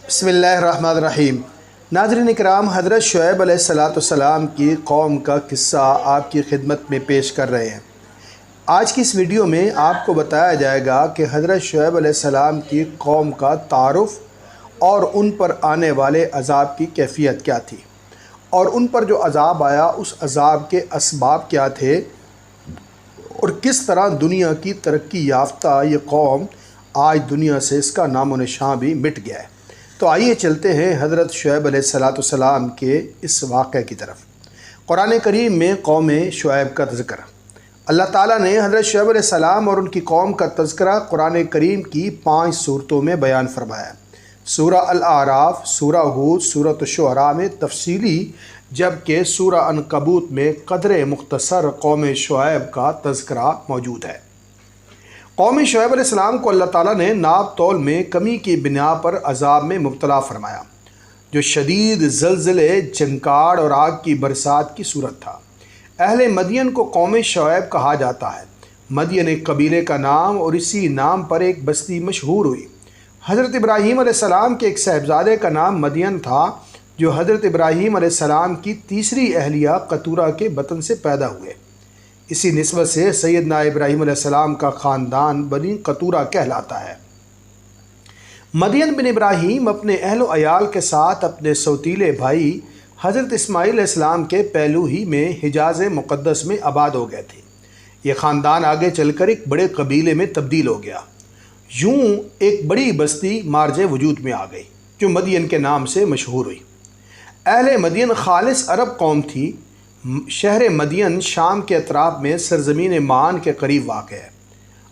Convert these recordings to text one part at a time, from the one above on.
بسم اللہ الرحمن الرحیم۔ ناظرین کرام، حضرت شعیب علیہ السلام کی قوم کا قصہ آپ کی خدمت میں پیش کر رہے ہیں۔ آج کی اس ویڈیو میں آپ کو بتایا جائے گا کہ حضرت شعیب علیہ السلام کی قوم کا تعارف اور ان پر آنے والے عذاب کی کیفیت کیا تھی، اور ان پر جو عذاب آیا اس عذاب کے اسباب کیا تھے، اور کس طرح دنیا کی ترقی یافتہ یہ قوم آج دنیا سے اس کا نام و نشان بھی مٹ گیا ہے۔ تو آئیے چلتے ہیں حضرت شعیب علیہ السلام کے اس واقعے کی طرف۔ قرآن کریم میں قوم شعیب کا تذکرہ، اللہ تعالیٰ نے حضرت شعیب علیہ السلام اور ان کی قوم کا تذکرہ قرآن کریم کی 5 صورتوں میں بیان فرمایا۔ سورہ الاعراف، سورہ ہود، سورۃ الشعراء میں تفصیلی، جبکہ سورہ عنکبوت میں قدر مختصر قوم شعیب کا تذکرہ موجود ہے۔ قوم شعیب علیہ السلام کو اللہ تعالیٰ نے ناپ تول میں کمی کی بنا پر عذاب میں مبتلا فرمایا، جو شدید زلزلے، جھنکاڑ اور آگ کی برسات کی صورت تھا۔ اہل مدین کو قوم شعیب کہا جاتا ہے۔ مدین ایک قبیلے کا نام اور اسی نام پر ایک بستی مشہور ہوئی۔ حضرت ابراہیم علیہ السلام کے ایک صاحبزادے کا نام مدین تھا، جو حضرت ابراہیم علیہ السلام کی تیسری اہلیہ قطورہ کے بطن سے پیدا ہوئے۔ اسی نسبت سے سیدنا ابراہیم علیہ السلام کا خاندان بنی قطورہ کہلاتا ہے۔ مدین بن ابراہیم اپنے اہل و عیال کے ساتھ اپنے سوتیلے بھائی حضرت اسماعیل علیہ السلام کے پہلو ہی میں حجاز مقدس میں آباد ہو گئے تھے۔ یہ خاندان آگے چل کر ایک بڑے قبیلے میں تبدیل ہو گیا۔ یوں ایک بڑی بستی مارج وجود میں آ گئی، جو مدین کے نام سے مشہور ہوئی۔ اہل مدین خالص عرب قوم تھی۔ شہر مدین شام کے اطراف میں سرزمین مان کے قریب واقع ہے۔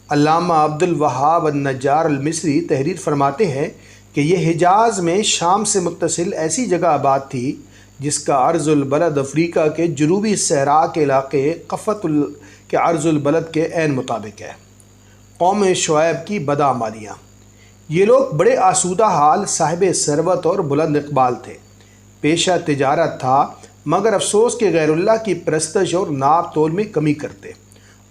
علامہ عبد الوہاب النجار المصری تحریر فرماتے ہیں کہ یہ حجاز میں شام سے متصل ایسی جگہ آباد تھی جس کا عرض البلد افریقہ کے جنوبی صحرا کے علاقے قفت کے عرض البلد کے عین مطابق ہے۔ قوم شعیب کی بدعمالیاں۔ یہ لوگ بڑے آسودہ حال، صاحب ثروت اور بلند اقبال تھے۔ پیشہ تجارت تھا، مگر افسوس کہ غیر اللہ کی پرستش اور ناپ تول میں کمی کرتے۔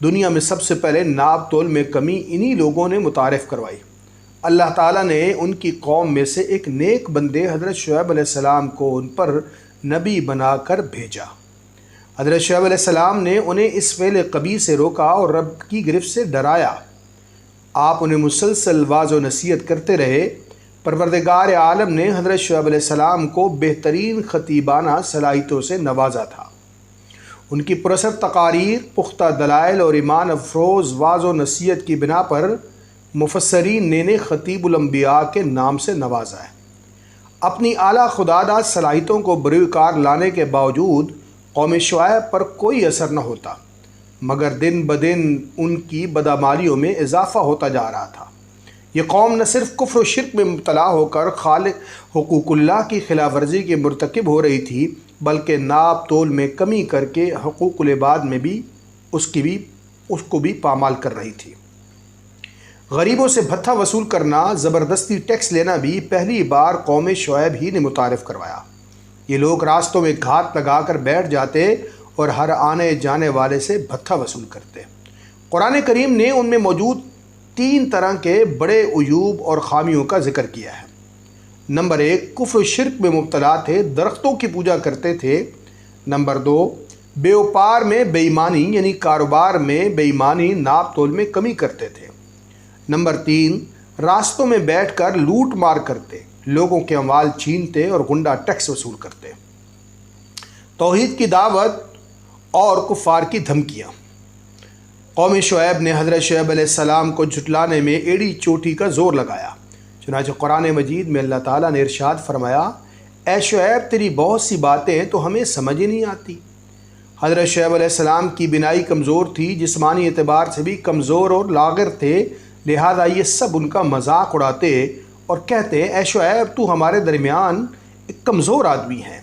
دنیا میں سب سے پہلے ناپ تول میں کمی انہی لوگوں نے متعارف کروائی۔ اللہ تعالیٰ نے ان کی قوم میں سے ایک نیک بندے حضرت شعیب علیہ السلام کو ان پر نبی بنا کر بھیجا۔ حضرت شعیب علیہ السلام نے انہیں اس فعل قبیح سے روکا اور رب کی گرفت سے ڈرایا۔ آپ انہیں مسلسل واعظ و نصیحت کرتے رہے۔ پروردگار عالم نے حضرت شعیب علیہ السلام کو بہترین خطیبانہ صلاحیتوں سے نوازا تھا۔ ان کی پراثر تقاریر، پختہ دلائل اور ایمان افروز واعظ و نصیحت کی بنا پر مفسرین نے انہیں خطیب الانبیاء کے نام سے نوازا ہے۔ اپنی اعلیٰ خداداد صلاحیتوں کو بروئے کار لانے کے باوجود قوم شعیب پر کوئی اثر نہ ہوتا، مگر دن بدن ان کی بدعمالیوں میں اضافہ ہوتا جا رہا تھا۔ یہ قوم نہ صرف کفر و شرک میں مبتلا ہو کر خالق حقوق اللہ کی خلاف ورزی کے مرتکب ہو رہی تھی، بلکہ ناپ تول میں کمی کر کے حقوق العباد میں بھی اس کو بھی پامال کر رہی تھی۔ غریبوں سے بھتہ وصول کرنا، زبردستی ٹیکس لینا بھی پہلی بار قوم شعیب ہی نے متعارف کروایا۔ یہ لوگ راستوں میں گھات لگا کر بیٹھ جاتے اور ہر آنے جانے والے سے بھتہ وصول کرتے۔ قرآن کریم نے ان میں موجود 3 طرح کے بڑے عیوب اور خامیوں کا ذکر کیا ہے۔ نمبر 1، کفر و شرک میں مبتلا تھے، درختوں کی پوجا کرتے تھے۔ نمبر 2، بیوپار میں بے ایمانی، یعنی کاروبار میں بے ایمانی، ناپ تول میں کمی کرتے تھے۔ نمبر 3، راستوں میں بیٹھ کر لوٹ مار کرتے، لوگوں کے اموال چھینتے اور غنڈہ ٹیکس وصول کرتے۔ توحید کی دعوت اور کفار کی دھمکیاں۔ قوم شعیب نے حضرت شعیب علیہ السلام کو جھٹلانے میں ایڑی چوٹی کا زور لگایا۔ چنانچہ قرآن مجید میں اللہ تعالیٰ نے ارشاد فرمایا، اے شعیب، تیری بہت سی باتیں تو ہمیں سمجھ ہی نہیں آتی۔ حضرت شعیب علیہ السلام کی بینائی کمزور تھی، جسمانی اعتبار سے بھی کمزور اور لاغر تھے، لہذا یہ سب ان کا مذاق اڑاتے اور کہتے، اے شعیب، تو ہمارے درمیان ایک کمزور آدمی ہے۔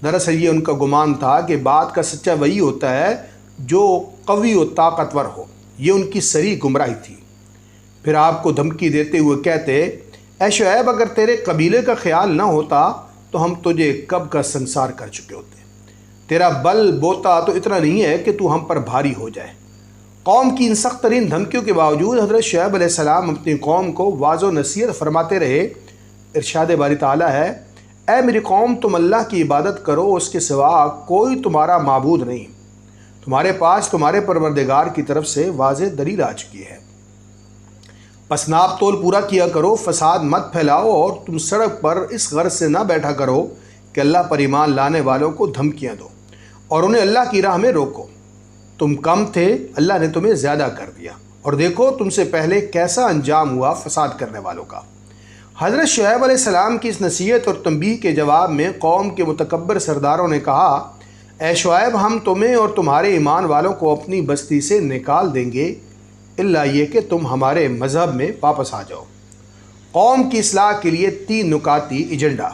دراصل یہ ان کا گمان تھا کہ بات کا سچا وہی ہوتا ہے جو قوی و طاقتور ہو۔ یہ ان کی صریح گمراہی تھی۔ پھر آپ کو دھمکی دیتے ہوئے کہتے، اے شعیب، اگر تیرے قبیلے کا خیال نہ ہوتا تو ہم تجھے کب کا سنسار کر چکے ہوتے۔ تیرا بل بوتا تو اتنا نہیں ہے کہ تو ہم پر بھاری ہو جائے۔ قوم کی ان سخت ترین دھمکیوں کے باوجود حضرت شعیب علیہ السلام اپنی قوم کو واعظ و نصیحت فرماتے رہے۔ ارشاد باری تعالیٰ ہے، اے میری قوم تم اللہ کی عبادت کرو، اس کے سوا کوئی تمہارا معبود نہیں، تمہارے پاس تمہارے پروردگار کی طرف سے واضح دلیل آ چکی ہے۔ پس ناپ تول پورا کیا کرو، فساد مت پھیلاؤ، اور تم سڑک پر اس غرض سے نہ بیٹھا کرو کہ اللہ پر ایمان لانے والوں کو دھمکیاں دو اور انہیں اللہ کی راہ میں روکو۔ تم کم تھے، اللہ نے تمہیں زیادہ کر دیا، اور دیکھو تم سے پہلے کیسا انجام ہوا فساد کرنے والوں کا۔ حضرت شعیب علیہ السلام کی اس نصیحت اور تنبیہ کے جواب میں قوم کے متکبر سرداروں نے کہا، اے شعیب ہم تمہیں اور تمہارے ایمان والوں کو اپنی بستی سے نکال دیں گے، الا یہ کہ تم ہمارے مذہب میں واپس آ جاؤ۔ قوم کی اصلاح کے لیے 3 نکاتی ایجنڈا۔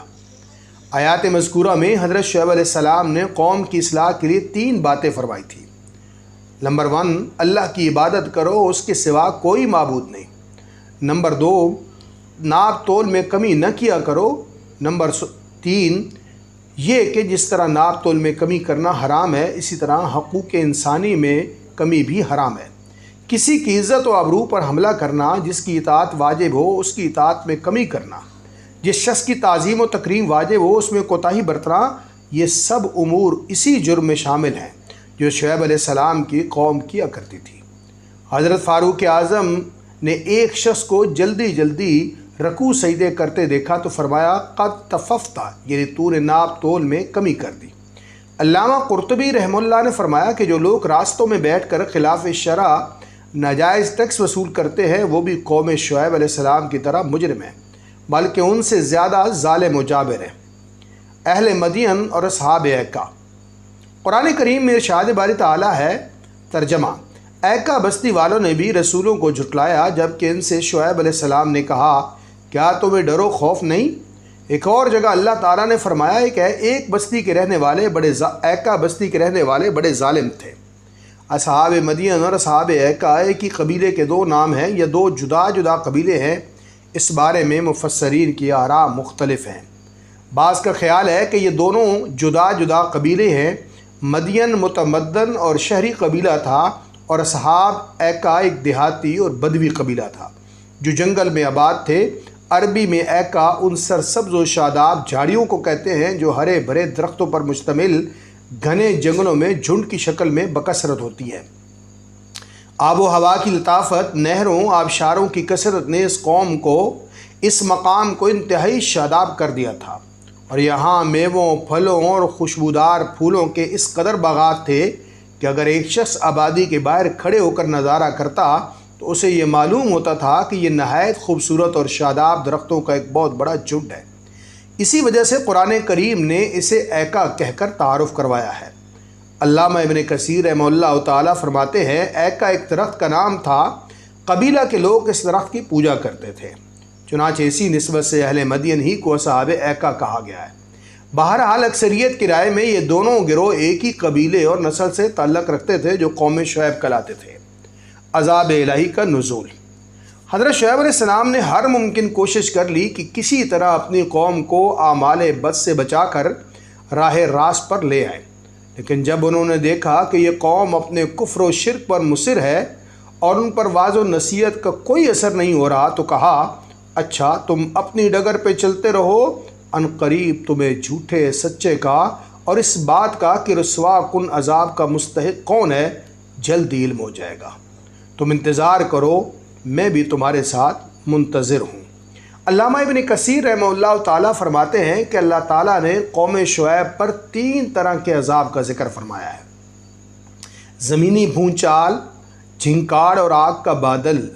آیات مذکورہ میں حضرت شعیب علیہ السلام نے قوم کی اصلاح کے لیے 3 باتیں فرمائی تھیں۔ نمبر 1، اللہ کی عبادت کرو، اس کے سوا کوئی معبود نہیں۔ نمبر 2، ناپ تول میں کمی نہ کیا کرو۔ نمبر 3، یہ کہ جس طرح ناپ تول میں کمی کرنا حرام ہے، اسی طرح حقوق انسانی میں کمی بھی حرام ہے۔ کسی کی عزت و آبرو پر حملہ کرنا، جس کی اطاعت واجب ہو اس کی اطاعت میں کمی کرنا، جس شخص کی تعظیم و تکریم واجب ہو اس میں کوتاہی برتنا، یہ سب امور اسی جرم میں شامل ہیں جو شعیب علیہ السلام کی قوم کیا کرتی تھی۔ حضرت فاروق اعظم نے ایک شخص کو جلدی جلدی رکوع سجدے کرتے دیکھا تو فرمایا، قد تففتا، یعنی تو نے ناپ تول میں کمی کر دی۔ علامہ قرطبی رحمہ اللہ نے فرمایا کہ جو لوگ راستوں میں بیٹھ کر خلاف شرع ناجائز ٹیکس وصول کرتے ہیں وہ بھی قوم شعیب علیہ السلام کی طرح مجرم ہیں، بلکہ ان سے زیادہ ظالم و جابر ہیں۔ اہل مدین اور اصحاب ایکا۔ قرآن کریم میں ارشاد باری تعالیٰ ہے، ترجمہ، ایکا بستی والوں نے بھی رسولوں کو جھٹلایا جبکہ ان سے شعیب علیہ السلام نے کہا، کیا تمہیں ڈر و خوف نہیں؟ ایک اور جگہ اللہ تعالیٰ نے فرمایا کہ ایک بستی کے رہنے والے ایکا بستی کے رہنے والے بڑے ظالم تھے۔ اصحاب مدین اور اصحاب ایکا ایک ہی قبیلے کے 2 نام ہیں یا 2 جدا جدا قبیلے ہیں؟ اس بارے میں مفسرین کی آراء مختلف ہیں۔ بعض کا خیال ہے کہ یہ دونوں جدا جدا قبیلے ہیں۔ مدین متمدن اور شہری قبیلہ تھا، اور اصحاب ایکا ایک دیہاتی اور بدوی قبیلہ تھا جو جنگل میں آباد تھے۔ عربی میں ایکا ان سرسبز و شاداب جھاڑیوں کو کہتے ہیں جو ہرے بھرے درختوں پر مشتمل گھنے جنگلوں میں جھنڈ کی شکل میں بکثرت ہوتی ہے۔ آب و ہوا کی لطافت، نہروں، آبشاروں کی کثرت نے اس قوم کو، اس مقام کو انتہائی شاداب کر دیا تھا، اور یہاں میووں، پھلوں اور خوشبودار پھولوں کے اس قدر باغات تھے کہ اگر ایک شخص آبادی کے باہر کھڑے ہو کر نظارہ کرتا تو اسے یہ معلوم ہوتا تھا کہ یہ نہایت خوبصورت اور شاداب درختوں کا ایک بہت بڑا جھنڈ ہے۔ اسی وجہ سے قرآن کریم نے اسے ایکا کہہ کر تعارف کروایا ہے۔ علامہ ابن کثیر رحمہ اللہ تعالیٰ فرماتے ہیں، ایکا ایک درخت کا نام تھا، قبیلہ کے لوگ اس درخت کی پوجا کرتے تھے، چنانچہ اسی نسبت سے اہل مدین ہی کو اصحاب ایکا کہا گیا ہے۔ بہرحال اکثریت کی رائے میں یہ دونوں گروہ ایک ہی قبیلے اور نسل سے تعلق رکھتے تھے جو قوم شعیب کہلاتے تھے۔ عذاب الہی کا نزول۔ حضرت شعیب علیہ السلام نے ہر ممکن کوشش کر لی کہ کسی طرح اپنی قوم کو اعمال بد سے بچا کر راہ راست پر لے آئیں، لیکن جب انہوں نے دیکھا کہ یہ قوم اپنے کفر و شرک پر مصر ہے اور ان پر واعظ و نصیحت کا کوئی اثر نہیں ہو رہا تو کہا، اچھا تم اپنی ڈگر پہ چلتے رہو، ان قریب تمہیں جھوٹے سچے کا اور اس بات کا کہ رسوا کن عذاب کا مستحق کون ہے جلد ہی علم ہو جائے گا۔ تم انتظار کرو، میں بھی تمہارے ساتھ منتظر ہوں۔ علامہ ابن کثیر رحمہ اللہ تعالیٰ فرماتے ہیں کہ اللہ تعالیٰ نے قوم شعیب پر 3 طرح کے عذاب کا ذکر فرمایا ہے: زمینی بھونچال، جھنکار اور آگ کا بادل۔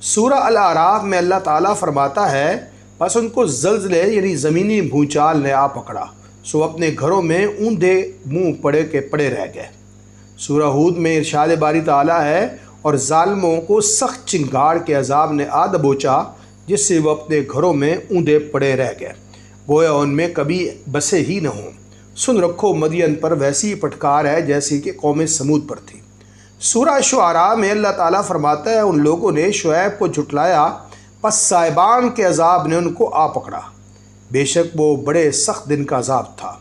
سورہ الاعراف میں اللہ تعالیٰ فرماتا ہے، بس ان کو زلزلے یعنی زمینی بھونچال نے آ پکڑا، سو اپنے گھروں میں اوندھے منہ پڑے کے پڑے رہ گئے۔ سورہ ہود میں ارشاد باری تعالیٰ ہے، اور ظالموں کو سخت چنگاڑ کے عذاب نے آ دبوچا جس سے وہ اپنے گھروں میں اوندھے پڑے رہ گئے، گویا ان میں کبھی بسے ہی نہ ہوں۔ سن رکھو مدین پر ویسی پھٹکار ہے جیسی کہ قوم سمود پر تھی۔ سورہ شعراء میں اللہ تعالیٰ فرماتا ہے، ان لوگوں نے شعیب کو جھٹلایا، پس صاحبان کے عذاب نے ان کو آ پکڑا، بے شک وہ بڑے سخت دن کا عذاب تھا۔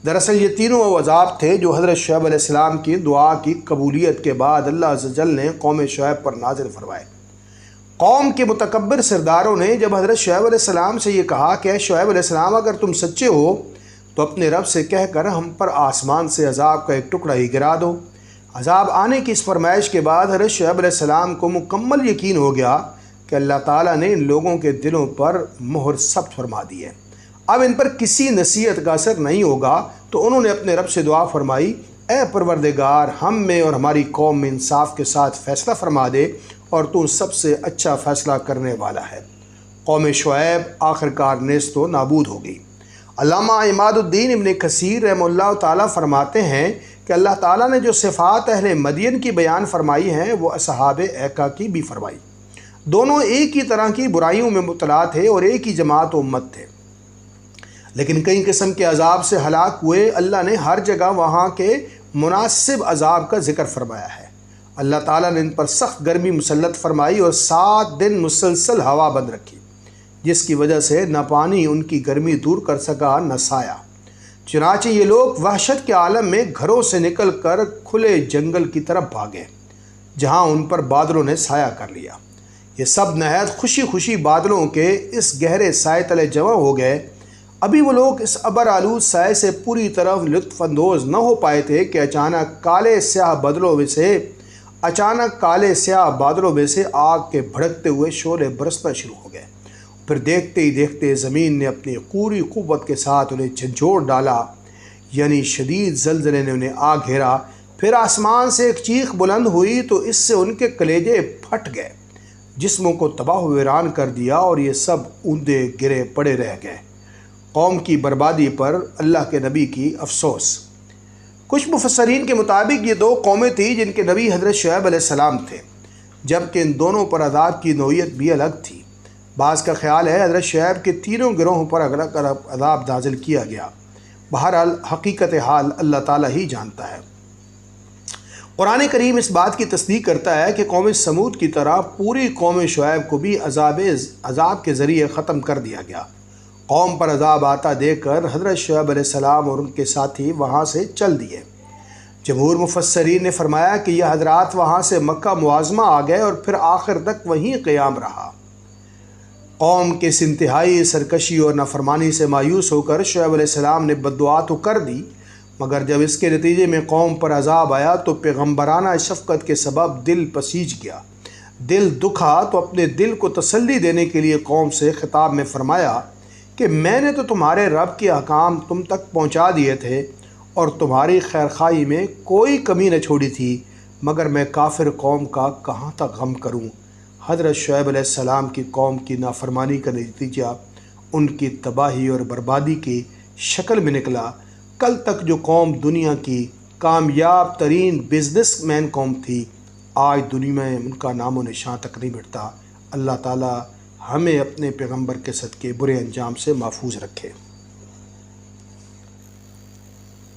دراصل یہ تینوں وہ عذاب تھے جو حضرت شعیب علیہ السلام کی دعا کی قبولیت کے بعد اللہ عز و جل نے قوم شعیب پر نازل فرمائے۔ قوم کے متکبر سرداروں نے جب حضرت شعیب علیہ السلام سے یہ کہا کہ اے شعیب علیہ السلام اگر تم سچے ہو تو اپنے رب سے کہہ کر ہم پر آسمان سے عذاب کا ایک ٹکڑا ہی گرا دو۔ عذاب آنے کی اس فرمائش کے بعد حضرت شعیب علیہ السلام کو مکمل یقین ہو گیا کہ اللہ تعالیٰ نے ان لوگوں کے دلوں پر مہر ثبت فرما دی ہے، اب ان پر کسی نصیحت کا اثر نہیں ہوگا۔ تو انہوں نے اپنے رب سے دعا فرمائی، اے پروردگار ہم میں اور ہماری قوم میں انصاف کے ساتھ فیصلہ فرما دے، اور تو سب سے اچھا فیصلہ کرنے والا ہے۔ قوم شعیب آخرکار نیست و نابود ہو گئی۔ علامہ عماد الدین ابن کثیر رحمہ اللہ تعالیٰ فرماتے ہیں کہ اللہ تعالیٰ نے جو صفات اہل مدین کی بیان فرمائی ہیں وہ اصحاب ایکا کی بھی فرمائی۔ دونوں ایک ہی طرح کی برائیوں میں مبتلا تھے اور ایک ہی جماعت و امت تھے، لیکن کئی قسم کے عذاب سے ہلاک ہوئے۔ اللہ نے ہر جگہ وہاں کے مناسب عذاب کا ذکر فرمایا ہے۔ اللہ تعالیٰ نے ان پر سخت گرمی مسلط فرمائی اور 7 دن مسلسل ہوا بند رکھی، جس کی وجہ سے نہ پانی ان کی گرمی دور کر سکا نہ سایہ۔ چنانچہ یہ لوگ وحشت کے عالم میں گھروں سے نکل کر کھلے جنگل کی طرف بھاگے، جہاں ان پر بادلوں نے سایہ کر لیا۔ یہ سب نہایت خوشی خوشی بادلوں کے اس گہرے سائے تلے جمع ہو گئے۔ ابھی وہ لوگ اس ابر آلود سائے سے پوری طرح لطف اندوز نہ ہو پائے تھے کہ اچانک کالے سیاہ بادلوں میں سے آگ کے بھڑکتے ہوئے شعلے برسنا شروع ہو گئے۔ پھر دیکھتے ہی دیکھتے زمین نے اپنی پوری قوت کے ساتھ انہیں جھنجھوڑ ڈالا، یعنی شدید زلزلے نے انہیں آ گھیرا۔ پھر آسمان سے ایک چیخ بلند ہوئی تو اس سے ان کے کلیجے پھٹ گئے، جسموں کو تباہ و ویران کر دیا، اور یہ سب اوندے گرے پڑے رہ گئے۔ قوم کی بربادی پر اللہ کے نبی کی افسوس۔ کچھ مفسرین کے مطابق یہ 2 قومیں تھیں جن کے نبی حضرت شعیب علیہ السلام تھے، جبکہ ان دونوں پر عذاب کی نوعیت بھی الگ تھی۔ بعض کا خیال ہے حضرت شعیب کے تینوں گروہوں پر الگ الگ عذاب نازل کیا گیا۔ بہرحال حقیقت حال اللہ تعالیٰ ہی جانتا ہے۔ قرآن کریم اس بات کی تصدیق کرتا ہے کہ قوم سمود کی طرح پوری قوم شعیب کو بھی عذاب کے ذریعے ختم کر دیا گیا۔ قوم پر عذاب آتا دیکھ کر حضرت شعیب علیہ السلام اور ان کے ساتھی وہاں سے چل دیے۔ جمہور مفسرین نے فرمایا کہ یہ حضرات وہاں سے مکہ معظمہ آ گئے اور پھر آخر تک وہیں قیام رہا۔ قوم کے اس انتہائی سرکشی اور نافرمانی سے مایوس ہو کر شعیب علیہ السلام نے بددعا تو کر دی، مگر جب اس کے نتیجے میں قوم پر عذاب آیا تو پیغمبرانہ شفقت کے سبب دل پسیج گیا، دل دکھا تو اپنے دل کو تسلی دینے کے لیے قوم سے خطاب میں فرمایا کہ میں نے تو تمہارے رب کے احکام تم تک پہنچا دیے تھے اور تمہاری خیرخواہی میں کوئی کمی نہ چھوڑی تھی، مگر میں کافر قوم کا کہاں تک غم کروں۔ حضرت شعیب علیہ السلام کی قوم کی نافرمانی کا نتیجہ ان کی تباہی اور بربادی کی شکل میں نکلا۔ کل تک جو قوم دنیا کی کامیاب ترین بزنس مین قوم تھی، آج دنیا میں ان کا نام و نشان تک نہیں مٹتا۔ اللہ تعالیٰ ہمیں اپنے پیغمبر کے صدقے برے انجام سے محفوظ رکھے۔